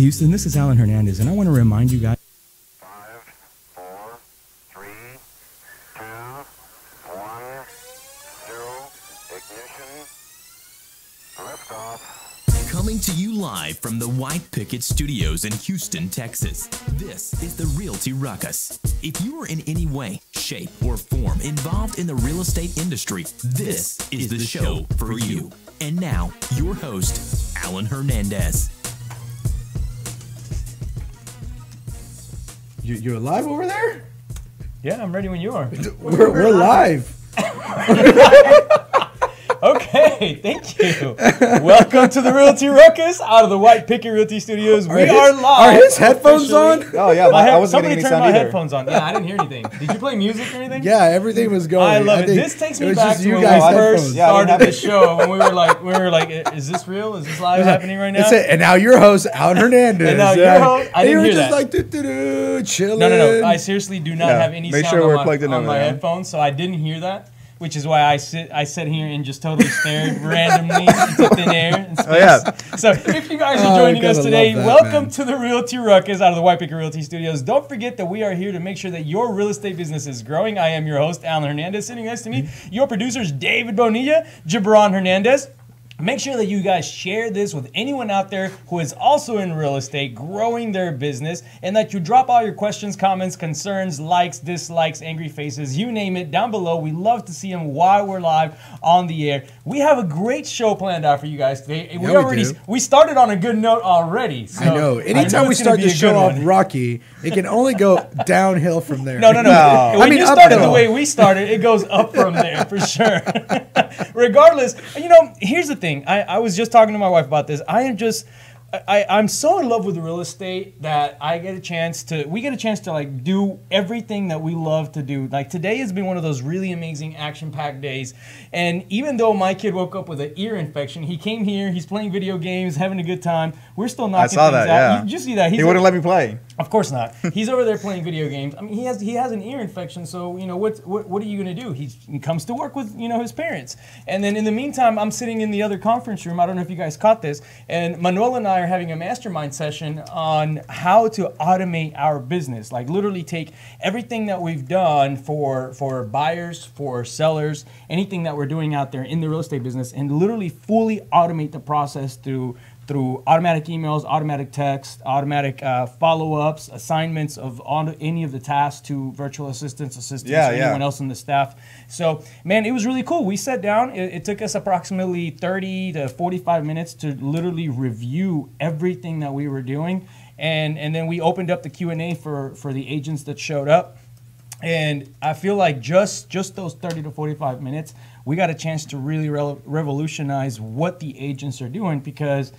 Houston, this is Alan Hernandez, and I want to remind you guys. 5, 4, 3, 2, 1, 0, ignition, liftoff. Coming to you live from the White Picket Studios in Houston, Texas. This is the Realty Ruckus. If you are in any way, shape, or form involved in the real estate industry, this is the show for you. And now, your host, Alan Hernandez. You're live over there? Yeah, I'm ready when you are. We're live. Okay, thank you. Welcome to the Realty Ruckus out of the White Picket Realty Studios. We are live. Are his headphones on? Oh yeah, I wasn't somebody getting any turned my sound either. headphones on. Yeah, I didn't hear anything. Did you play music or anything? Yeah, everything was going. I love it. think This takes it me was back just to you when we guys' first headphones. started the show, when we were like, is this real? Is this live happening right now? That's it. And now your host, Alan Hernandez. And now your host, I didn't you were hear just that. like doo-doo-doo, chilling. No. I seriously do not have any make sound sure we're on plugged in my over there. headphones, so I didn't hear that. Which is why I sat here and just totally stared randomly into thin air and space. Oh, yeah. So if you guys are joining us gotta today, love that, welcome man. to the Realty Ruckus out of the White Picket Realty Studios. Don't forget that we are here to make sure that your real estate business is growing. I am your host, Alan Hernandez. Sitting next to me, your producers, David Bonilla, Gibran Hernandez. Make sure that you guys share this with anyone out there who is also in real estate, growing their business, and that you drop all your questions, comments, concerns, likes, dislikes, angry faces, you name it, down below. We love to see them while we're live on the air. We have a great show planned out for you guys today. We started on a good note already. So I know. Anytime we it's gonna start be the a show good off one. rocky, it can only go downhill from there. No. When you started uphill. the way we started, it goes up from there for sure. Regardless, here's the thing. I was just talking to my wife about this. I'm so in love with real estate that we get a chance to like do everything that we love to do. Like today has been one of those really amazing action-packed days. And even though my kid woke up with an ear infection, he came here, he's playing video games, having a good time. We're still knocking I saw things that, out. yeah. Did you see that? He wouldn't let me play. Of course not. He's over there playing video games. I mean, he has an ear infection, so what are you gonna do? He comes to work with his parents, and then in the meantime, I'm sitting in the other conference room. I don't know if you guys caught this, and Manuel and I are having a mastermind session on how to automate our business. Like literally take everything that we've done for buyers, for sellers, anything that we're doing out there in the real estate business, and literally fully automate the process through automatic emails, automatic text, automatic follow-ups, assignments of any of the tasks to virtual assistants, or anyone else in the staff. So, man, it was really cool. We sat down. It took us approximately 30 to 45 minutes to literally review everything that we were doing. And then we opened up the Q&A for the agents that showed up. And I feel like just those 30 to 45 minutes, we got a chance to really revolutionize what the agents are doing, because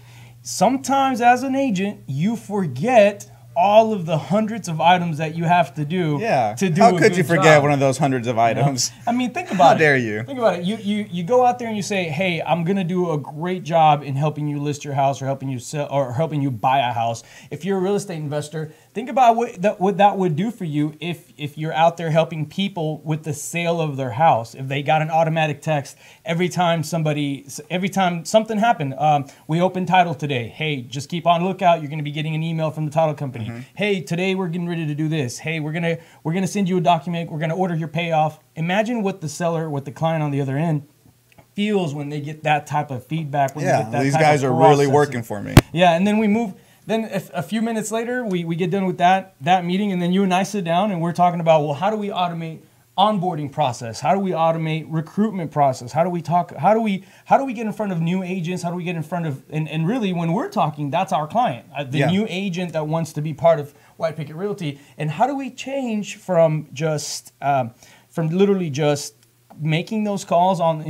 sometimes as an agent, you forget all of the hundreds of items that you have to do to do How a could good you forget job. one of those hundreds of items? I mean, think about it. How dare you? Think about it. You go out there and you say, hey, I'm going to do a great job in helping you list your house or helping you sell or helping you buy a house. If you're a real estate investor, think about what that would do for you if you're out there helping people with the sale of their house. If they got an automatic text every time something happened. We opened title today. Hey, just keep on lookout. You're going to be getting an email from the title company. Hey, today we're getting ready to do this. Hey, we're gonna send you a document. We're gonna order your payoff. Imagine what the client on the other end feels when they get that type of feedback. When they get that these type guys of are really processing. working for me. Yeah, and then we move. Then a few minutes later, we get done with that meeting, and then you and I sit down and we're talking about, well, how do we automate onboarding process? How do we automate recruitment process? How do we get in front of new agents? How do we get in front of, and really when we're talking, that's our client, the new agent that wants to be part of White Picket Realty. And how do we change from literally just making those calls on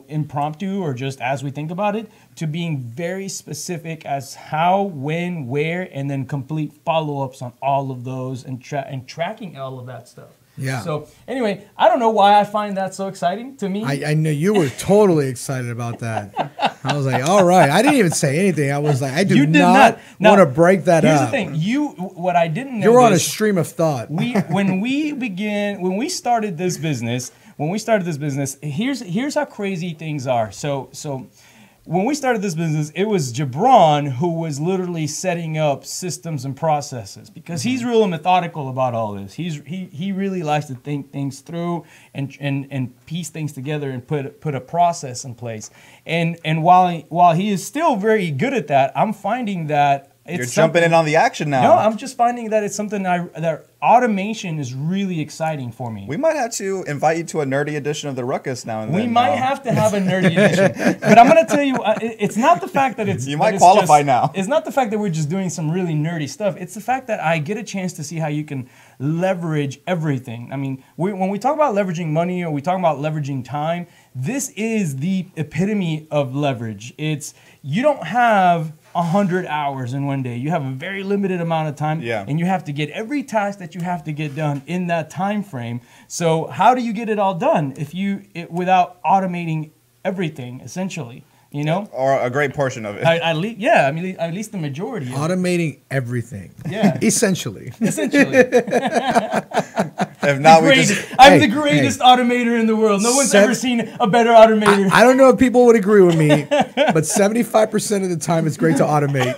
impromptu or just as we think about it, to being very specific as how, when, where, and then complete follow-ups on all of those and tracking all of that stuff. Yeah. So anyway, I don't know why I find that so exciting to me. I know you were totally excited about that. I was like, all right. I didn't even say anything. I was like, I do not want to break that here's up. Here's the thing. What I didn't know. You're on a stream of thought. When we started this business, here's how crazy things are. So when we started this business, it was Jabron who was literally setting up systems and processes because he's real methodical about all this. He really likes to think things through and piece things together and put a process in place. And while he is still very good at that, I'm finding that You're jumping in on the action now. No, I'm just finding that it's something that automation is really exciting for me. We might have to invite you to a nerdy edition of the Ruckus now and then. We might have to have a nerdy edition. But I'm going to tell you, it's not the fact that it's... You might qualify now. It's not the fact that we're just doing some really nerdy stuff. It's the fact that I get a chance to see how you can leverage everything. I mean, when we talk about leveraging money or we talk about leveraging time, this is the epitome of leverage. It's, you don't have 100 hours in one day. You have a very limited amount of time, and you have to get every task that you have to get done in that time frame. So how do you get it all done without automating everything, essentially? You know, or a great portion of it. At least the majority. Automating everything. Yeah, essentially. If not, I'm the greatest automator in the world. No one's ever seen a better automator. I don't know if people would agree with me, but 75% of the time it's great to automate.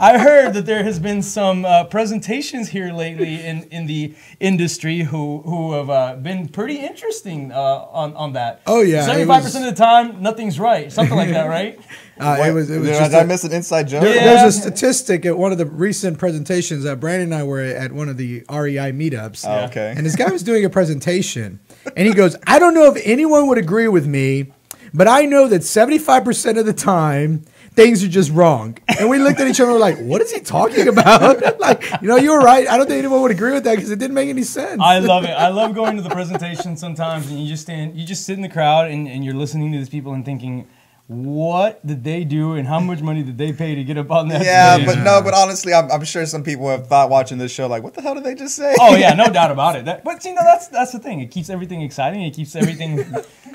I heard that there has been some presentations here lately in the industry who have been pretty interesting on that. Oh yeah, 75% of the time, nothing's right. Something like that, right? Did I miss an inside joke? There's a statistic at one of the recent presentations that Brandon and I were at one of the REI meetups. Oh, okay. And this guy was doing a presentation, and he goes, "I don't know if anyone would agree with me, but I know that 75% of the time, things are just wrong." And we looked at each other and were like, what is he talking about? Like, you were right. I don't think anyone would agree with that because it didn't make any sense. I love it. I love going to the presentation sometimes and you just sit in the crowd and you're listening to these people and thinking, what did they do and how much money did they pay to get up on that stage? But honestly, I'm sure some people have thought watching this show like, what the hell did they just say? Oh yeah, no doubt about it. But that's the thing. It keeps everything exciting. It keeps everything.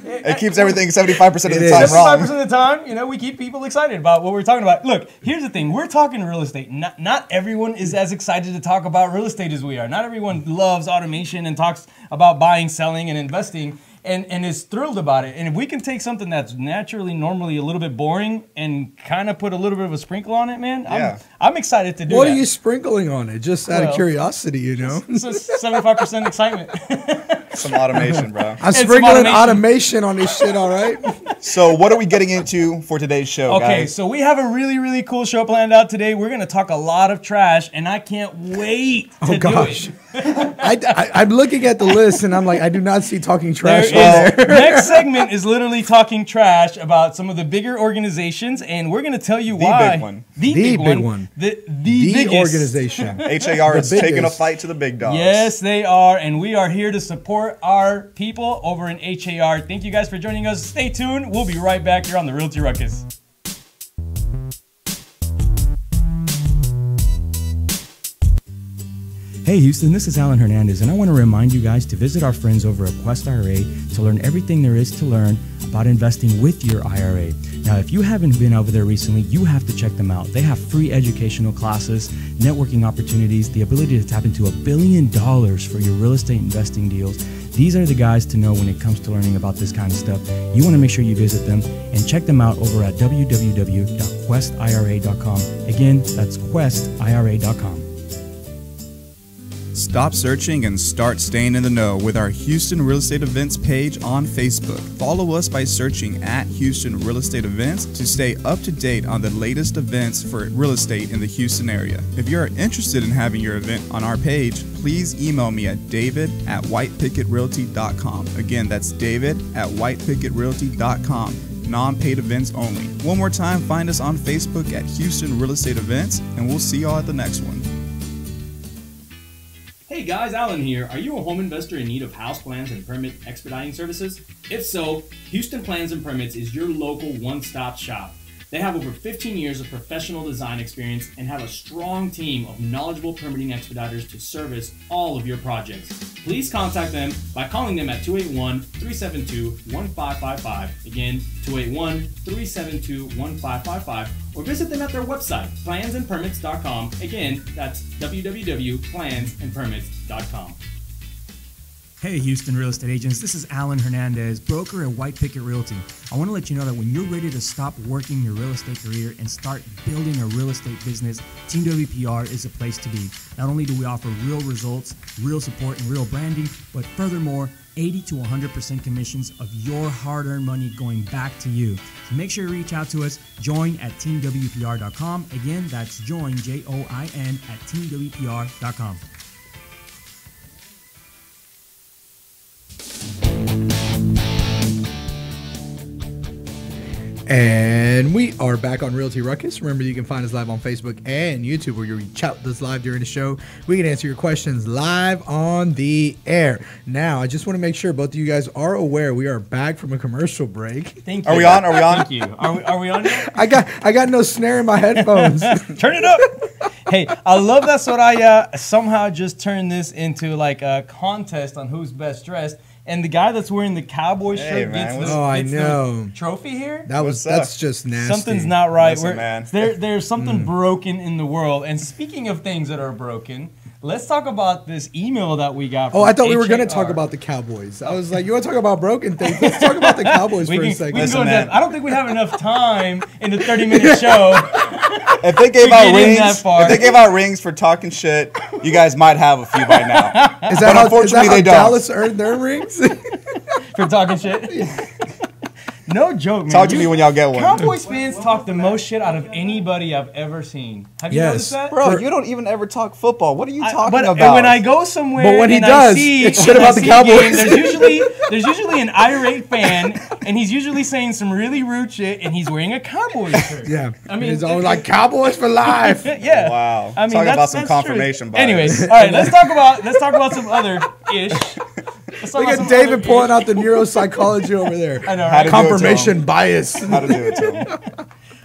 It keeps everything 75% of the time wrong. 75% of the time, we keep people excited about what we're talking about. Look, here's the thing. We're talking real estate. Not everyone is as excited to talk about real estate as we are. Not everyone loves automation and talks about buying, selling, and investing. And is thrilled about it. And if we can take something that's normally a little bit boring and kind of put a little bit of a sprinkle on it, man, I'm excited to do What that. are you sprinkling on it? Just out of curiosity, It's 75% excitement. Some automation, bro. I'm sprinkling automation on this shit, all right? So what are we getting into for today's show, guys? Okay, so we have a really, really cool show planned out today. We're going to talk a lot of trash, and I can't wait to do it. I'm looking at the list, and I'm like, I do not see talking trash there. Next segment is literally talking trash about some of the bigger organizations, and we're going to tell you why. The big one. The big one. The biggest organization. HAR is taking a fight to the big dogs. Yes, they are, and we are here to support our people over in HAR. Thank you guys for joining us. Stay tuned. We'll be right back here on the Realty Ruckus. Hey Houston, this is Alan Hernandez, and I want to remind you guys to visit our friends over at Quest IRA to learn everything there is to learn about investing with your IRA. Now, if you haven't been over there recently, you have to check them out. They have free educational classes, networking opportunities, the ability to tap into $1 billion for your real estate investing deals. These are the guys to know when it comes to learning about this kind of stuff. You want to make sure you visit them and check them out over at www.questira.com. Again, that's questira.com. Stop searching and start staying in the know with our Houston Real Estate Events page on Facebook. Follow us by searching at Houston Real Estate Events to stay up to date on the latest events for real estate in the Houston area. If you're interested in having your event on our page, please email me at david@whitepicketrealty.com. Again, that's david@whitepicketrealty.com. Non-paid events only. One more time, find us on Facebook at Houston Real Estate Events, and we'll see y'all at the next one. Hey guys, Alan here. Are you a home investor in need of house plans and permit expediting services? If so, Houston Plans and Permits is your local one-stop shop. They have over 15 years of professional design experience and have a strong team of knowledgeable permitting expediters to service all of your projects. Please contact them by calling them at 281-372-1555. Again, 281-372-1555. Or visit them at their website, plansandpermits.com. Again, that's www.plansandpermits.com. Hey Houston real estate agents, this is Alan Hernandez, broker at White Picket Realty. I want to let you know that when you're ready to stop working your real estate career and start building a real estate business, Team WPR is the place to be. Not only do we offer real results, real support, and real branding, but furthermore, 80 to 100% commissions of your hard-earned money going back to you. So make sure you reach out to us. Join at teamwpr.com. Again, that's join, Join, at teamwpr.com. And we are back on Realty Ruckus. Remember, you can find us live on Facebook and YouTube, where you reach out to us live during the show. We can answer your questions live on the air. Now, I just want to make sure both of you guys are aware we are back from a commercial break. Thank you. Are we on? Are we on? Thank you. Are we on yet? I got no snare in my headphones. Turn it up. Hey, I love that Soraya somehow just turned this into like a contest on who's best dressed. And the guy that's wearing the cowboy shirt gets the trophy here? That's just nasty. Something's not right. Listen, man. There's something broken in the world. And speaking of things that are broken, let's talk about this email that we got from I thought we were going to HAR. talk about the Cowboys. I was like, you want to talk about broken things? Let's talk about the Cowboys for a second. Listen, man. I don't think we have enough time in the 30-minute show. If they gave out rings for talking shit, you guys might have a few by now. Is that unfortunately how they don't. Dallas earned their rings? For talking shit. No joke, man. Talk to me when y'all get one. Cowboys fans talk the most shit out of anybody I've ever seen. Have you noticed that? Bro, you don't even ever talk football. What are you talking about? And when I go somewhere, but when he does, it's shit about the Cowboys. There's usually an irate fan, and he's usually saying some really rude shit, and he's wearing a Cowboys shirt. Yeah, I mean, he's always like Cowboys for life. Yeah. Wow. I mean, talk about some that's confirmation true. bias. Anyways, all right, let's talk about some other ish. Look at David pulling out the neuropsychology over there. I know, right? Confirmation bias. How to do it to him.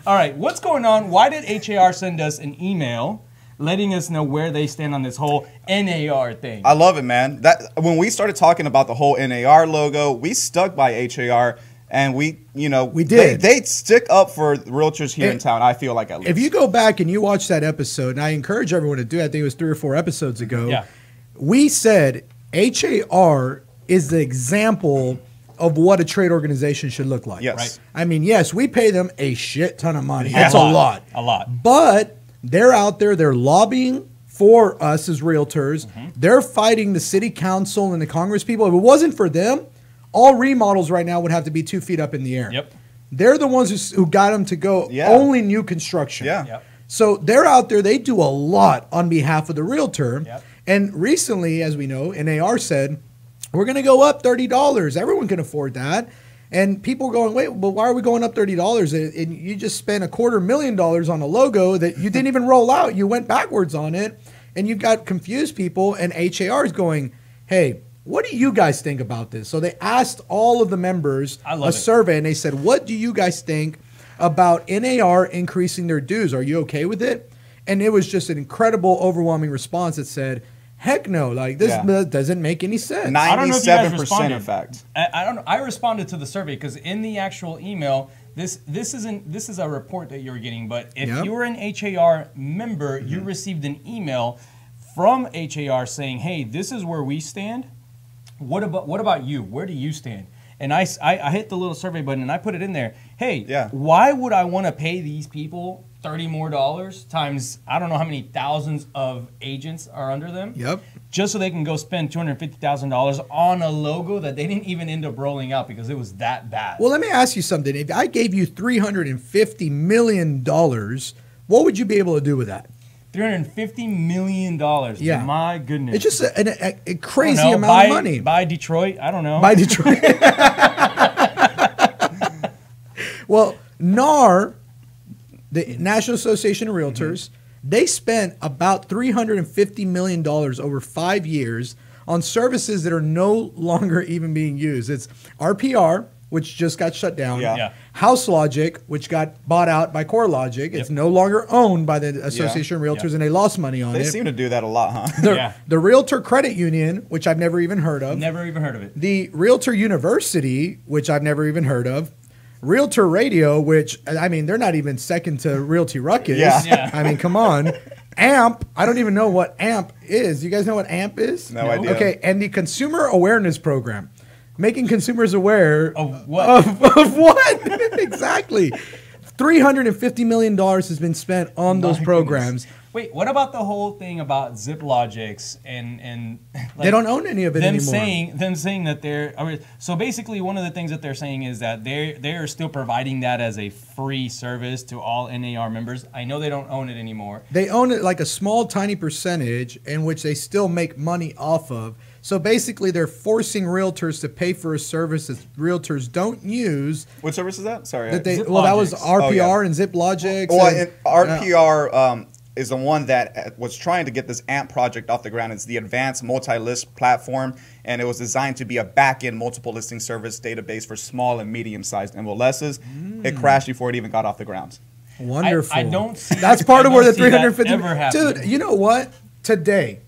All right, what's going on? Why did HAR send us an email letting us know where they stand on this whole NAR thing? I love it, man. When we started talking about the whole NAR logo, we stuck by HAR, and we did. They stick up for realtors here in town. I feel like, at least. If you go back and you watch that episode, and I encourage everyone to do it, I think it was 3 or 4 episodes ago. We said HAR is the example of what a trade organization should look like. Yes. Right. I mean, yes, we pay them a shit ton of money. That's a lot. A lot. But they're out there, they're lobbying for us as realtors. They're fighting the city council and the Congress people. If it wasn't for them, all remodels right now would have to be 2 feet up in the air. Yep. They're the ones who got them to go only new construction. Yeah. Yep. So they're out there, they do a lot on behalf of the realtor. Yep. And recently, as we know, NAR said, we're going to go up $30. Everyone can afford that. And people are going, wait, but why are we going up $30? And you just spent $250,000 on a logo that you didn't even roll out. You went backwards on it. And you've got confused people. And HAR is going, hey, what do you guys think about this? So they asked all of the members a survey. And they said, what do you guys think about NAR increasing their dues? Are you okay with it? And it was just an incredible, overwhelming response that said, heck no, like this doesn't make any sense. 97%, in fact. I don't know. I responded to the survey because in the actual email, this is a report that you're getting. But if you were an HAR member, you received an email from HAR saying, "Hey, this is where we stand. What about you? Where do you stand?" And I hit the little survey button and I put it in there. Hey, why would I want to pay these people $30 more times I don't know how many thousands of agents are under them? Yep. Just so they can go spend $250,000 on a logo that they didn't even end up rolling out because it was that bad. Well, let me ask you something. If I gave you $350 million, what would you be able to do with that? $350 million. Yeah. My goodness. It's just a crazy amount of money. Buy Detroit. I don't know. Buy Detroit. Well, NAR, the National Association of Realtors, they spent about $350 million over 5 years on services that are no longer even being used. It's RPR, which just got shut down. House Logic, which got bought out by CoreLogic. It's no longer owned by the Association of Realtors, and they lost money on it. They seem to do that a lot, huh? The Realtor Credit Union, which I've never even heard of. Never even heard of it. The Realtor University, which I've never even heard of. Realtor Radio, which, I mean, they're not even second to Realty Ruckus. I mean, come on. AMP. I don't even know what AMP is. You guys know what AMP is? No idea. Okay, and the Consumer Awareness Program, making consumers aware Of what? Of what? Exactly. $350 million has been spent on those programs. Goodness. Wait, what about the whole thing about ZipLogics and like They don't own any of it anymore. Them saying that they're so basically one of the things that they're saying is that they are still providing that as a free service to all NAR members. I know they don't own it anymore. They own it like a small, tiny percentage in which they still make money off of. So basically, they're forcing realtors to pay for a service that realtors don't use. What service is that? Sorry. That they, well, that was RPR and ZipLogics. Well, and RPR is the one that was trying to get this AMP project off the ground. It's the Advanced Multi-List Platform, and it was designed to be a back-end multiple listing service database for small and medium-sized MLSs. It crashed before it even got off the ground. Wonderful. I don't see That's part of where the 350 ever happened. Dude, you know what? Today,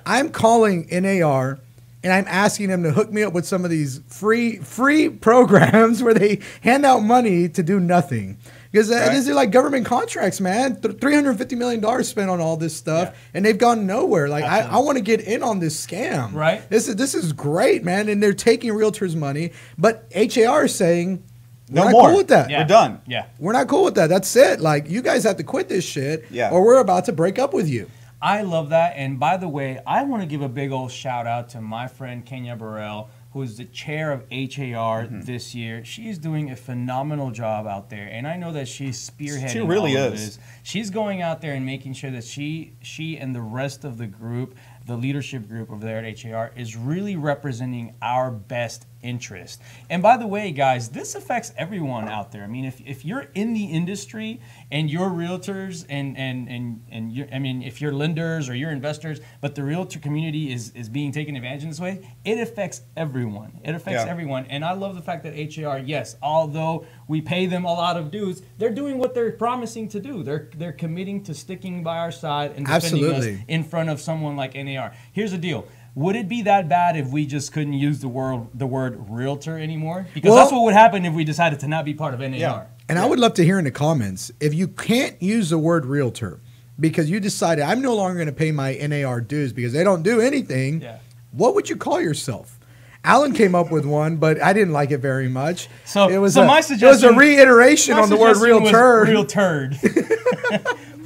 I'm calling NAR and I'm asking them to hook me up with some of these free programs where they hand out money to do nothing. Because these are like government contracts, man. $350 million spent on all this stuff, and they've gone nowhere. Like I want to get in on this scam. Right. This is great, man. And they're taking realtors' money, but HAR is saying we're not cool with that. We're done. Yeah. We're not cool with that. That's it. Like you guys have to quit this shit, or we're about to break up with you. I love that. And by the way, I want to give a big old shout out to my friend Kenya Burrell, who is the chair of HAR this year. She's doing a phenomenal job out there, and I know that she's spearheading. She really all of is. this. She's going out there and making sure that she and the rest of the group, the leadership group over there at HAR, is really representing our best interest. And by the way, guys, this affects everyone out there. I mean, if you're in the industry and you're realtors and you're, I mean, if you're lenders or you're investors, but the realtor community is being taken advantage in this way, it affects everyone. It affects everyone. And I love the fact that HAR, yes, although we pay them a lot of dues, they're doing what they're promising to do. They're committing to sticking by our side and defending us in front of someone like NAR. Here's the deal. Would it be that bad if we just couldn't use the word realtor anymore? Because that's what would happen if we decided to not be part of NAR. Yeah. And I would love to hear in the comments, if you can't use the word realtor because you decided I'm no longer going to pay my NAR dues because they don't do anything, what would you call yourself? Alan came up with one, but I didn't like it very much. So it was my suggestion, it was a reiteration on the word real turd. Real turd.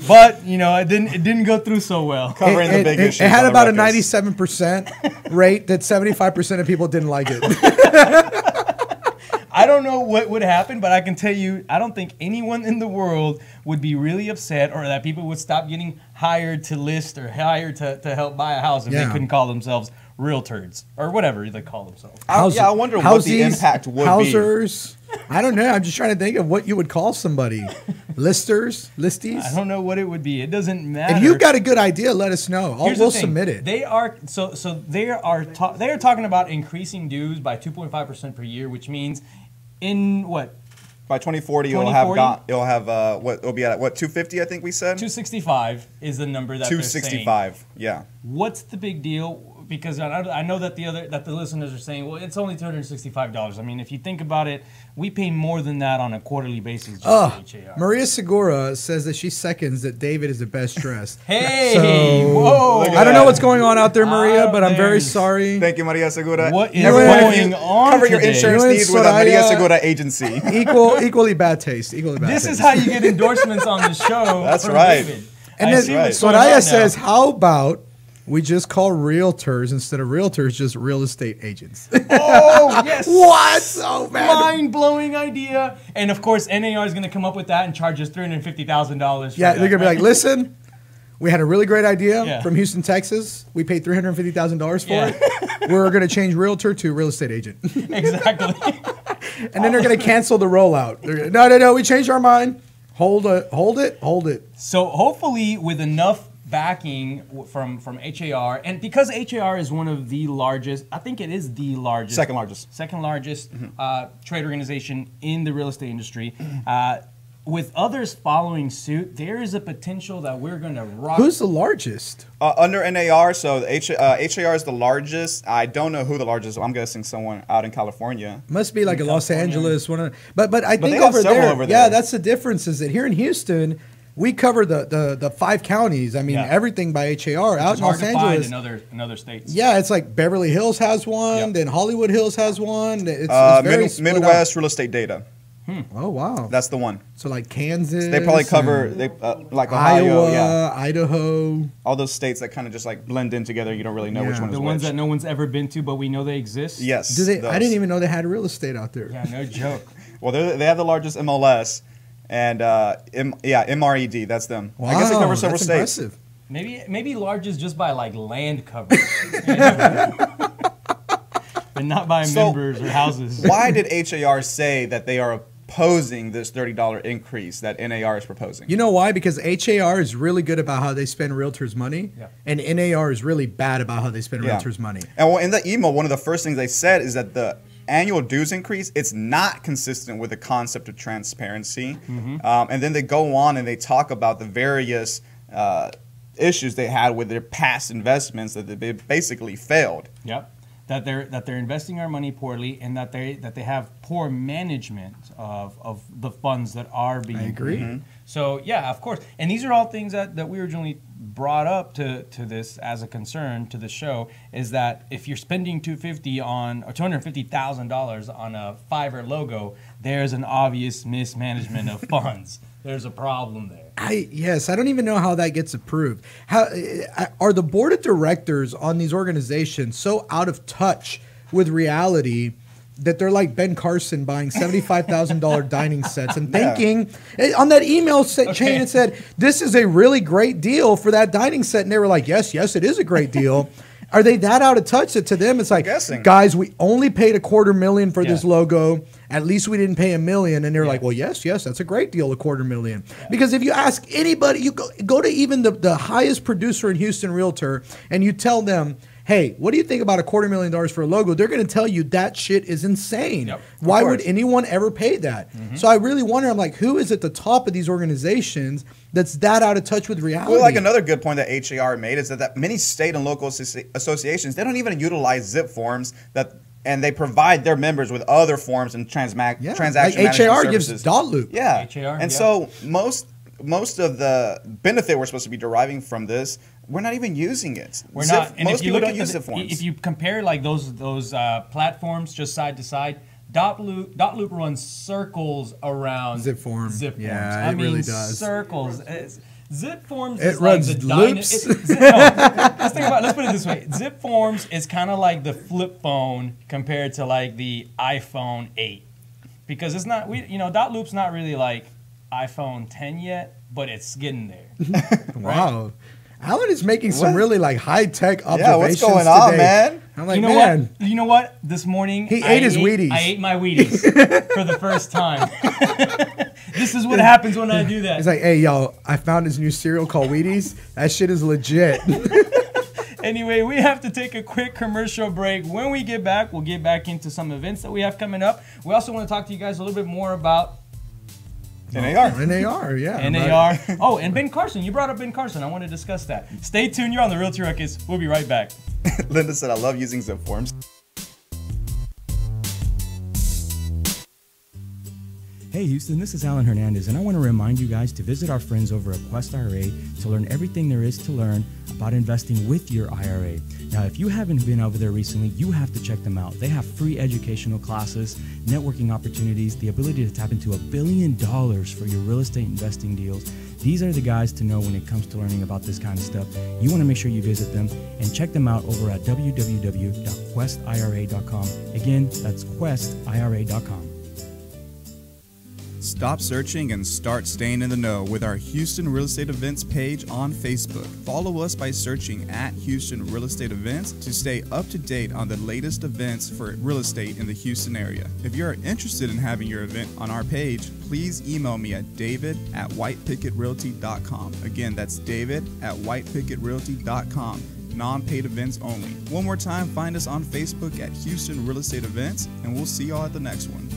But you know, it didn't go through so well. Covering the big issues. It had about a 97% rate that 75% of people didn't like it. I don't know what would happen, but I can tell you, I don't think anyone in the world would be really upset or that people would stop getting hired to list or hired to help buy a house if they couldn't call themselves realtors or whatever they call themselves. I wonder what the impact would Housers. I don't know. I'm just trying to think of what you would call somebody. Listers? Listies? I don't know what it would be. It doesn't matter. If you've got a good idea, let us know. We'll submit it. They are they are talking about increasing dues by 2.5% per year, which means in what? By 2040, it'll have what it'll be at what 250, I think we said. 265 is the number that 265. Yeah. What's the big deal? Because I know that the listeners are saying, well, it's only $265. I mean, if you think about it, we pay more than that on a quarterly basis. Just for HAR. Maria Segura says that she seconds that David is the best dressed. Hey, whoa! I don't know what's going on out there, Maria, but I'm very sorry. Thank you, Maria Segura. What is going on? Cover your insurance needs with a Maria Segura agency. Equally bad taste. This is how you get endorsements on the show. That's right. David. And then Soraya says, how about we just call realtors instead of realtors, just real estate agents? Oh, yes. What? Oh, man. Mind-blowing idea. And, of course, NAR is going to come up with that and charge us $350,000. Yeah, they're going to be like, listen, we had a really great idea from Houston, Texas. We paid $350,000 for it. We're going to change realtor to real estate agent. Exactly. And then they're going to cancel the rollout. No, we changed our mind. Hold it. So hopefully with enough backing from HAR, and because HAR is one of the largest, I think it is the largest, second largest trade organization in the real estate industry, with others following suit, there is a potential that we're going to rock. Who's the largest? Under NAR, so HAR is the largest. I don't know who the largest is. I'm guessing someone out in California. Must be like a Los Angeles one. But I think over there, yeah, that's the difference is that here in Houston, we cover the 5 counties. I mean, Yeah. everything by HAR out It's in hard Los to Angeles. find in other states. Yeah, it's like Beverly Hills has one, Yep. then Hollywood Hills has one. It's very split Midwest Real Estate Data. up. Oh wow, That's the one. so like Kansas. They probably cover and like Ohio, Iowa, Idaho. all those states that kind of just like blend in together. You don't really know which Yeah. one is The which. ones that no one's ever been to, but we know they exist. Yes. Do they? those. I didn't even know they had real estate out there. Yeah, no joke. Well, they have the largest MLS, and MRED. That's them. Wow, I guess they cover several that's states. impressive. Maybe large is just by like land coverage, but not by So, members or houses. Why did HAR say that they are opposing this $30 increase that NAR is proposing? You know why? Because HAR is really good about how they spend realtors' money, Yeah. and NAR is really bad about how they spend Yeah. realtors' money. And well, in the email, one of the first things they said is that the annual dues increase, it's not consistent with the concept of transparency. And then they go on and they talk about the various issues they had with their past investments that they basically failed. Yep. That they're investing our money poorly, and that they have poor management of the funds that are being. I agree. made. So yeah, of course, and these are all things that we originally brought up to this as a concern to the show, is that if you're spending $250,000 on a Fiverr logo, there's an obvious mismanagement of funds. There's a problem there. I don't even know how that gets approved. How are the board of directors on these organizations so out of touch with reality that they're like Ben Carson buying $75,000 dining sets and thinking on that email chain it said this is a really great deal for that dining set, and they were like, yes, it is a great deal. Are they that out of touch that to them it's like, guessing. guys, we only paid $250,000 for this Yeah. logo. At least we didn't pay $1 million. And they're like, well, yes, that's a great deal, $250,000. Because if you ask anybody, you go to even the highest producer in Houston Realtor, and you tell them, hey, what do you think about $250,000 for a logo? They're going to tell you that shit is insane. Yep. Why would anyone ever pay that? So I really wonder, I'm like, who is at the top of these organizations that's that out of touch with reality? Well, like another good point that HAR made is that many state and local associations, they don't even utilize zip forms and they provide their members with other forms and transaction like management HAR services. gives dot loop. Yeah. HAR, and yeah. so most of the benefit we're supposed to be deriving from this, we're not even using it. We're not. And Most if you people look don't at use zip forms. if you compare like those platforms just side to side, dot loop runs circles around Zip form. Yeah, I it mean, really does. Circles. Zip forms It is runs like the loops. let's put it this way. Zip forms is kind of like the flip phone compared to like the iPhone 8, because it's not dot loop's not really like iPhone 10 yet, but it's getting there. Wow. Alan is making some What? really like high tech observations. Yeah, what's going on, today. man? I'm like, You know man. what? You know what? This morning He ate his Wheaties. I ate my Wheaties for the first time. This is what happens when I do that. He's like, hey, yo, I found this new cereal called Wheaties. That shit is legit. Anyway, we have to take a quick commercial break. When we get back, we'll get back into some events that we have coming up. We also want to talk to you guys a little bit more about NAR. NAR, yeah. NAR. Oh, and Ben Carson. You brought up Ben Carson. I want to discuss that. Stay tuned. You're on the Realty Ruckus. We'll be right back. Linda said, I love using zip forms. Hey Houston, this is Alan Hernandez, and I want to remind you guys to visit our friends over at Quest IRA to learn everything there is to learn about investing with your IRA. Now, if you haven't been over there recently, you have to check them out. They have free educational classes, networking opportunities, the ability to tap into $1 billion for your real estate investing deals. These are the guys to know when it comes to learning about this kind of stuff. You want to make sure you visit them and check them out over at www.questira.com. Again, that's questira.com. Stop searching and start staying in the know with our Houston Real Estate Events page on Facebook. Follow us by searching at Houston Real Estate Events to stay up to date on the latest events for real estate in the Houston area. If you are interested in having your event on our page, please email me at david@whitepicketrealty.com. Again, that's david@whitepicketrealty.com. Non-paid events only. One more time, find us on Facebook at Houston Real Estate Events, and we'll see y'all at the next one.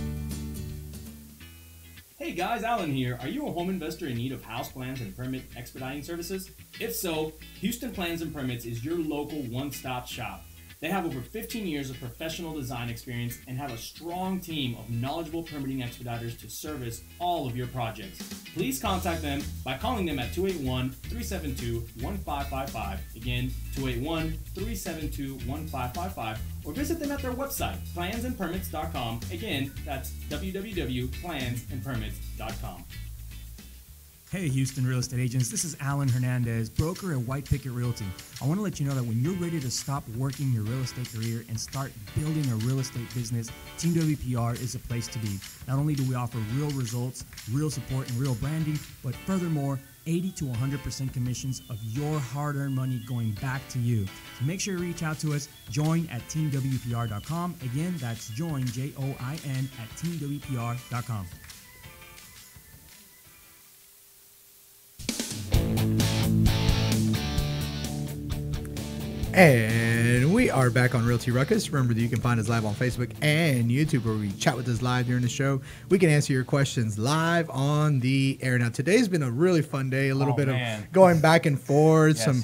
Hey guys, Alan here. Are you a home investor in need of house plans and permit expediting services? If so, Houston Plans and Permits is your local one-stop shop. They have over 15 years of professional design experience and have a strong team of knowledgeable permitting expediters to service all of your projects. Please contact them by calling them at 281-372-1555. Again, 281-372-1555, or visit them at their website, plansandpermits.com. Again, that's www.plansandpermits.com. Hey Houston real estate agents, this is Alan Hernandez, broker at White Picket Realty. I want to let you know that when you're ready to stop working your real estate career and start building a real estate business, Team WPR is a place to be. Not only do we offer real results, real support, and real branding, but furthermore, 80 to 100% commissions of your hard-earned money going back to you. So make sure you reach out to us. Join at teamwpr.com. Again, that's join, Join, at teamwpr.com. And we are back on Realty Ruckus. Remember that you can find us live on Facebook and YouTube, where we chat with us live during the show. We can answer your questions live on the air. Now, today's been a really fun day. A little bit of going back and forth. Some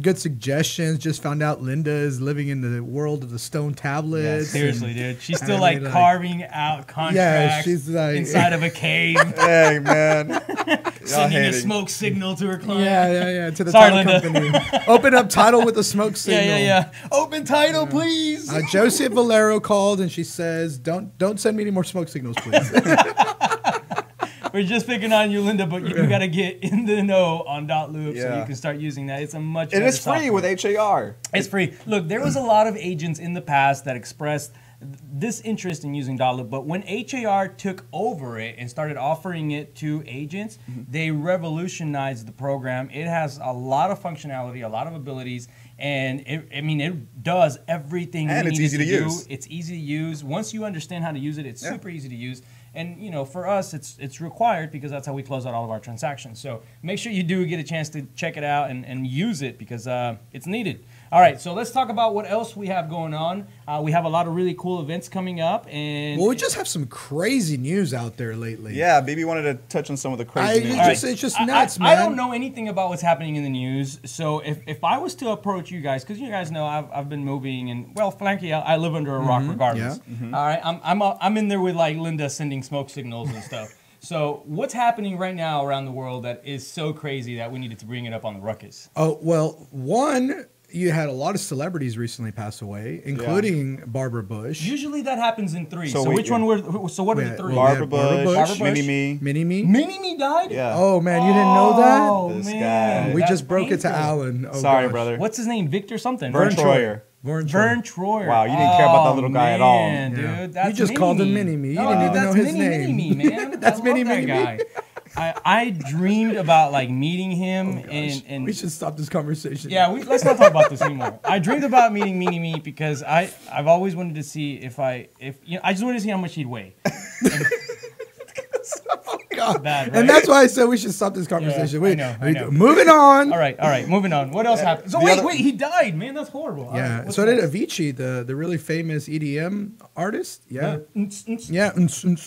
good suggestions. Just found out Linda is living in the world of the stone tablets. Yeah, seriously, dude. She's still like carving out contracts she's like, inside of a cave. Hey, man. Sending a smoke signal to her client. Yeah. To the title company. Open up title with a smoke signal. Yeah. Open title, please. Josie Valero called and she says, "Don't send me any more smoke signals, please." We're just picking on you, Linda, but you got to get in the know on .loop so you can start using that. It's a much better it's free with HAR. It's free. Look, there was a lot of agents in the past that expressed this interest in using .loop, but when HAR took over it and started offering it to agents, they revolutionized the program. It has a lot of functionality, a lot of abilities, and it does everything. And it's easy to use. It's easy to use. Once you understand how to use it, it's super easy to use. And for us, it's required because that's how we close out all of our transactions. So make sure you do get a chance to check it out and use it because it's needed. All right, so let's talk about what else we have going on. We have a lot of really cool events coming up, and we just have some crazy news out there lately. Yeah, BB wanted to touch on some of the crazy news. It's just nuts, man. I don't know anything about what's happening in the news, so if I was to approach you guys, because you guys know I've been moving, and frankly, I live under a rock regardless. Yeah. All right, I'm in there with like Linda sending smoke signals and stuff. So what's happening right now around the world that is so crazy that we needed to bring it up on the Ruckus? Oh, well, one, you had a lot of celebrities recently pass away, including Barbara Bush. Usually that happens in three. So which one were? So what are the three? Barbara Bush, Mini-Me. Mini-Me died? Yeah. Oh man, you didn't know that? Oh man, we just broke it to Alan. Oh, sorry, brother. What's his name? Victor something. Vern Troyer. Vern Troyer. Wow, you didn't care about that little guy at all. Dude, that's you just called him Mini-Me. You didn't even know his name. Mini-Me, man. That's Mini-Me guy. I dreamed about like meeting him and we should stop this conversation. Yeah, let's not talk about this anymore. I dreamed about meeting Mini-Me because I've always wanted to see if I just wanted to see how much he'd weigh. Oh God. Bad, right? And that's why I said we should stop this conversation. Yeah, I know. Moving on. All right, moving on. What else happened? So wait, he died, man. That's horrible. Yeah. Right, so did Avicii, the really famous EDM artist. Yeah. Yeah.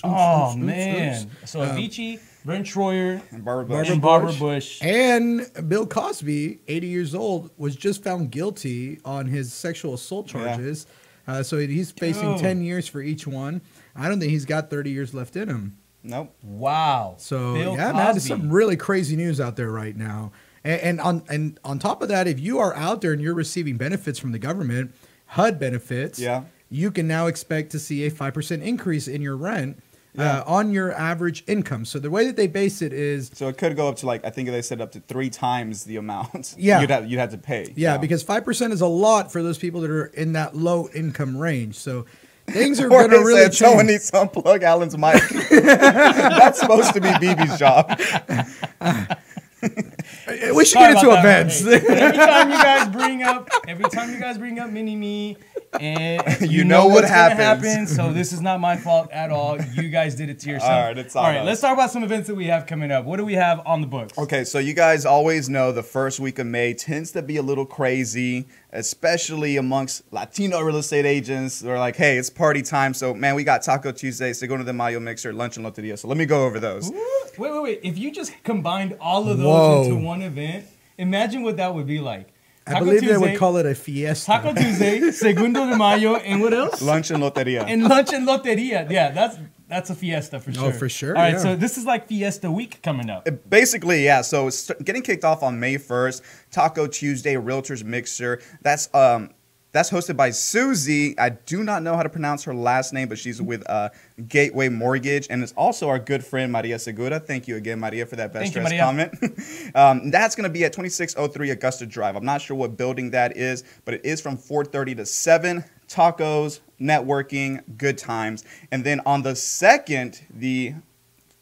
Oh man. So Avicii, Vern Troyer, and Barbara Bush. And Bill Cosby, 80 years old, was just found guilty on his sexual assault charges. Yeah. So he's facing 10 years for each one. I don't think he's got 30 years left in him. Nope. Wow. So Bill man, there's some really crazy news out there right now. And on top of that, if you are out there and you're receiving benefits from the government, HUD benefits, you can now expect to see a 5% increase in your rent. On your average income. So the way that they base it is... So it could go up to I think they said up to 3 times the amount you'd have to pay. Yeah, because 5% is a lot for those people that are in that low income range. So things are going to really change. Someone needs to unplug Alan's mic. That's supposed to be BB's job. We should get into events. Hey, every time you guys bring up Mini-Me, and you know what happens. Happen, so this is not my fault at all. You guys did it to yourself. All right, it's all right. Let's talk about some events that we have coming up. What do we have on the books? Okay, so you guys always know the first week of May tends to be a little crazy, especially amongst Latino real estate agents. They're like, hey, it's party time. So, man, we got Taco Tuesday, Segundo de Mayo Mixer, Lunch and Loteria. So let me go over those. Wait. If you just combined all of those into one event, imagine what that would be like. I believe they would call it a fiesta. Taco Tuesday, Segundo de Mayo, and what else? Lunch and loteria. And lunch and loteria. Yeah, that's a fiesta for sure. Oh, for sure. All right, yeah. so this is like Fiesta Week coming up. Basically, yeah. So it's getting kicked off on May 1st. Taco Tuesday, Realtors Mixer. That's hosted by Susie. I do not know how to pronounce her last name, but she's with Gateway Mortgage. And it's also our good friend, Maria Segura. Thank you again, Maria, for that best dressed comment. That's going to be at 2603 Augusta Drive. I'm not sure what building that is, but it is from 4:30 to 7. Tacos, networking, good times. And then on the 2nd,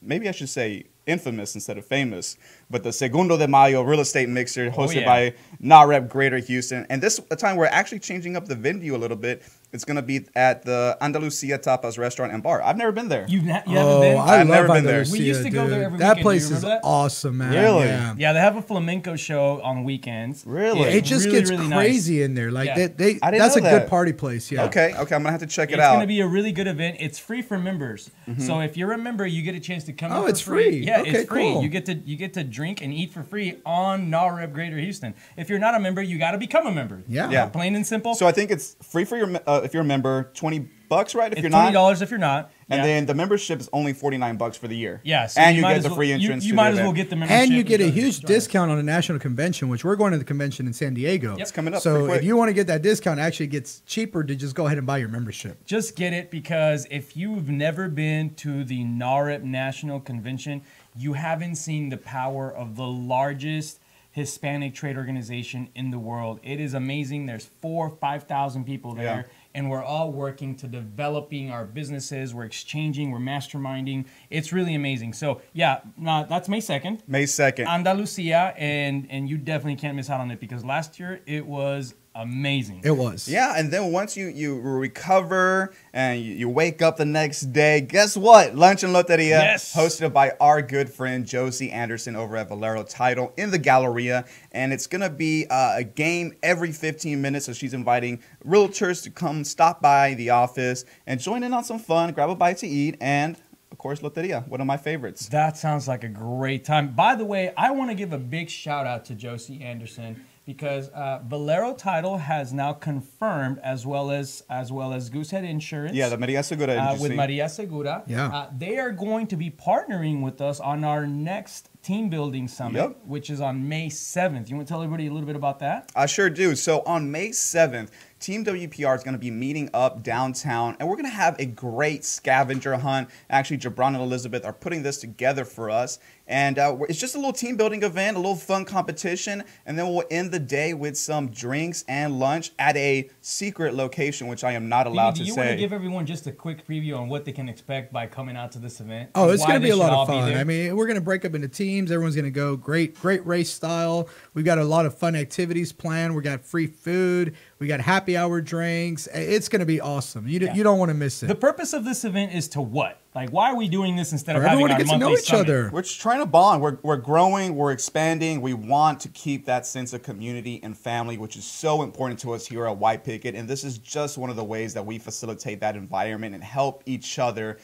maybe I should say infamous instead of famous, but the Segundo de Mayo Real Estate Mixer hosted by NAR Greater Houston. And this time we're actually changing up the venue a little bit. It's going to be at the Andalucia Tapas Restaurant and Bar. I've never been there. You haven't been? I've never been there. We used to go there every that weekend. place Do you is remember that? awesome, man. Really? Yeah, they have a flamenco show on weekends. Really? Yeah, it just really, gets really crazy nice. in there. Like Yeah. that's a good party place. Yeah. Okay, I'm going to have to check it It's out. going to be a really good event. It's free for members. So if you're a member, you get a chance to come in for it's free. Yeah, Okay, it's free. cool. You get to drink and eat for free on NAR Greater Houston. If you're not a member, you got to become a member. Yeah. Plain and simple. So I think it's free for if you're a member, $20, right? If it's you're not, $20 if you're not. and Yeah. then the membership is only $49 for the year. Yeah, so and you might get as the well- free entrance. You to might the as well event. get the membership. And you get a join huge us. discount on a national convention, which we're going to the convention in San Diego. Yep. It's coming up. So pretty quick. if you want to get that discount, it actually gets cheaper to just go ahead and buy your membership. Just get it, because if you've never been to the NAREP National Convention, you haven't seen the power of the largest Hispanic trade organization in the world. It is amazing. There's 4,000 or 5,000 people there. Yeah. And we're all working to developing our businesses. We're exchanging. We're masterminding. It's really amazing. So, yeah, that's May 2nd. May 2nd. Andalucia, and you definitely can't miss out on it, because last year it was amazing. It was. Yeah, and then once you recover and you wake up the next day, guess what? Lunch and Loteria, Yes. hosted by our good friend Josie Anderson over at Valero Title in the Galleria. And it's going to be a game every 15 minutes. So she's inviting realtors to come stop by the office and join in on some fun, grab a bite to eat, and of course, Loteria, one of my favorites. That sounds like a great time. By the way, I want to give a big shout out to Josie Anderson, because Valero Title has now confirmed, as well as Goosehead Insurance. Yeah, the Maria Segura agency. with Maria Segura. Yeah. They are going to be partnering with us on our next team building summit, Yep. which is on May 7th. You want to tell everybody a little bit about that? I sure do. So on May 7th, Team WPR is going to be meeting up downtown, and we're going to have a great scavenger hunt. Actually, Jabron and Elizabeth are putting this together for us. And it's just a little team building event, a little fun competition, and then we'll end the day with some drinks and lunch at a secret location, which I am not allowed Do to you want to say. give everyone just a quick preview on what they can expect by coming out to this event? Oh, it's Why going to be they a should lot all of be fun. there? I mean, we're going to break up into teams. Everyone's going to go great race style. We've got a lot of fun activities planned. We got free food. We got happy hour drinks. It's going to be awesome. You don't want to miss it. The purpose of this event is to what? Like, why are we doing this instead of For having everyone to our get to monthly know each summit? other. We're just trying to bond. We're growing. We're expanding. We want to keep that sense of community and family, which is so important to us here at White Picket. And this is just one of the ways that we facilitate that environment and help each other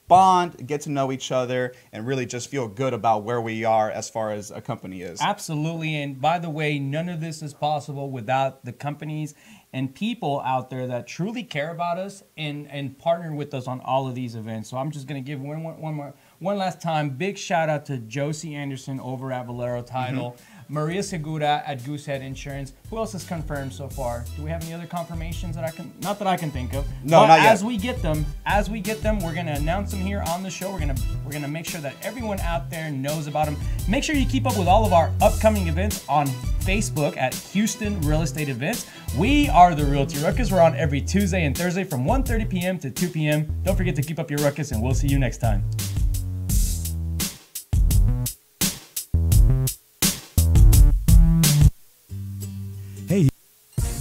bond, get to know each other, and really just feel good about where we are as far as a company is. Absolutely. And by the way, none of this is possible without the companies and people out there that truly care about us and partner with us on all of these events. So I'm just going to give one last time big shout out to Josie Anderson over at Valero Title, Maria Segura at Goosehead Insurance. Who else is confirmed so far? Do we have any other confirmations that not that I can think of? No, but not yet. As we get them, we're going to announce them here on the show. We're going to make sure that everyone out there knows about them. Make sure you keep up with all of our upcoming events on Facebook at Houston Real Estate Events. We are the Realty Ruckus. We're on every Tuesday and Thursday from 1:30 p.m. to 2 p.m. Don't forget to keep up your ruckus, and we'll see you next time. Hey,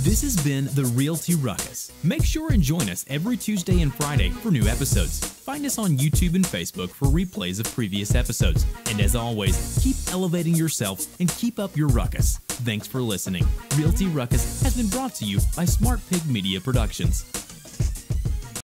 This has been the Realty Ruckus. Make sure and join us every Tuesday and Friday for new episodes. Find us on YouTube and Facebook for replays of previous episodes. And as always, keep elevating yourself and keep up your ruckus. Thanks for listening. Realty Ruckus has been brought to you by Smart Pig Media Productions.